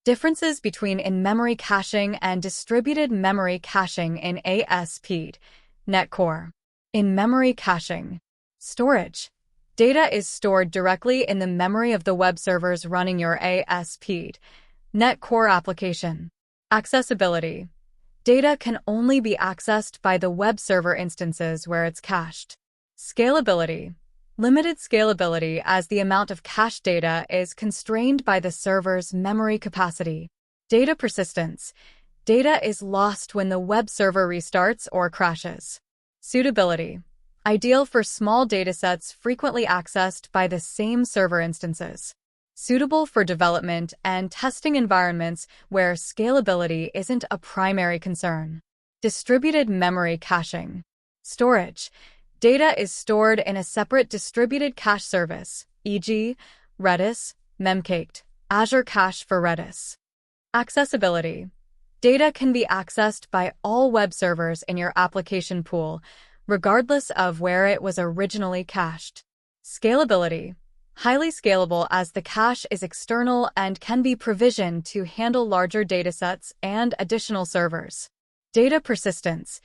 Differences between in-memory caching and distributed memory caching in ASP. Net Core. In-memory caching. Storage. Data is stored directly in the memory of the web servers running your ASP. Net Core application. Accessibility. Data can only be accessed by the web server instances where it's cached. Scalability. Limited scalability as the amount of cached data is constrained by the server's memory capacity. Data persistence. Data is lost when the web server restarts or crashes. Suitability. Ideal for small datasets frequently accessed by the same server instances. Suitable for development and testing environments where scalability isn't a primary concern. Distributed memory caching. Storage. Data is stored in a separate distributed cache service, e.g., Redis, Memcached, Azure Cache for Redis. Accessibility. Data can be accessed by all web servers in your application pool, regardless of where it was originally cached. Scalability. Highly scalable as the cache is external and can be provisioned to handle larger datasets and additional servers. Data persistence.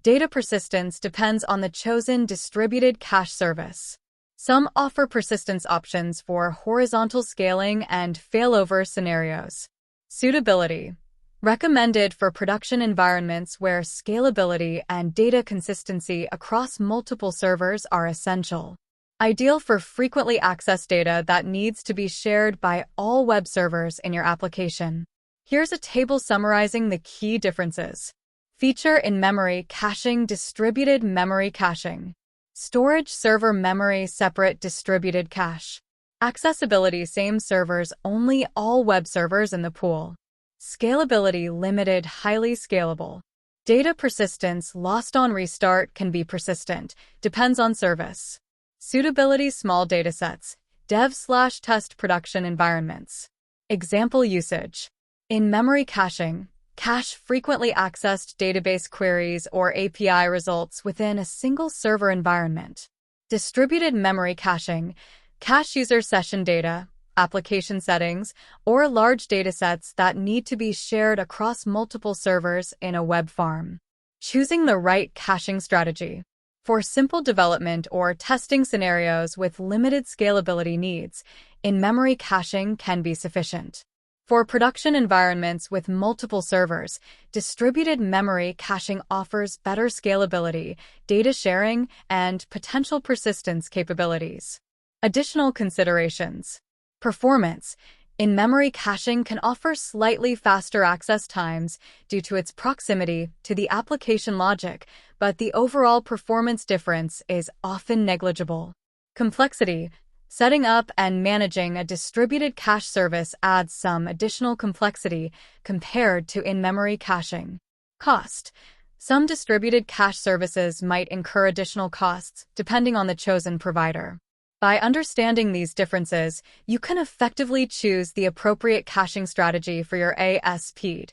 Data persistence depends on the chosen distributed cache service. Some offer persistence options for horizontal scaling and failover scenarios. Suitability. Recommended for production environments where scalability and data consistency across multiple servers are essential. Ideal for frequently accessed data that needs to be shared by all web servers in your application. Here's a table summarizing the key differences. Feature in-memory caching, distributed memory caching. Storage server memory, separate distributed cache. Accessibility, same servers, only all web servers in the pool. Scalability, limited, highly scalable. Data persistence, lost on restart, can be persistent, depends on service. Suitability, small datasets, dev/test production environments. Example usage. In-memory caching. Cache frequently accessed database queries or API results within a single server environment. Distributed memory caching. Cache user session data, application settings, or large datasets that need to be shared across multiple servers in a web farm. Choosing the right caching strategy. For simple development or testing scenarios with limited scalability needs, in-memory caching can be sufficient. For production environments with multiple servers, distributed memory caching offers better scalability, data sharing, and potential persistence capabilities. Additional considerations. Performance. In-memory caching can offer slightly faster access times due to its proximity to the application logic, but the overall performance difference is often negligible. Complexity. Setting up and managing a distributed cache service adds some additional complexity compared to in-memory caching. Cost. Some distributed cache services might incur additional costs depending on the chosen provider. By understanding these differences, you can effectively choose the appropriate caching strategy for your ASP.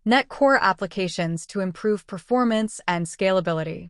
Net Core applications to improve performance and scalability.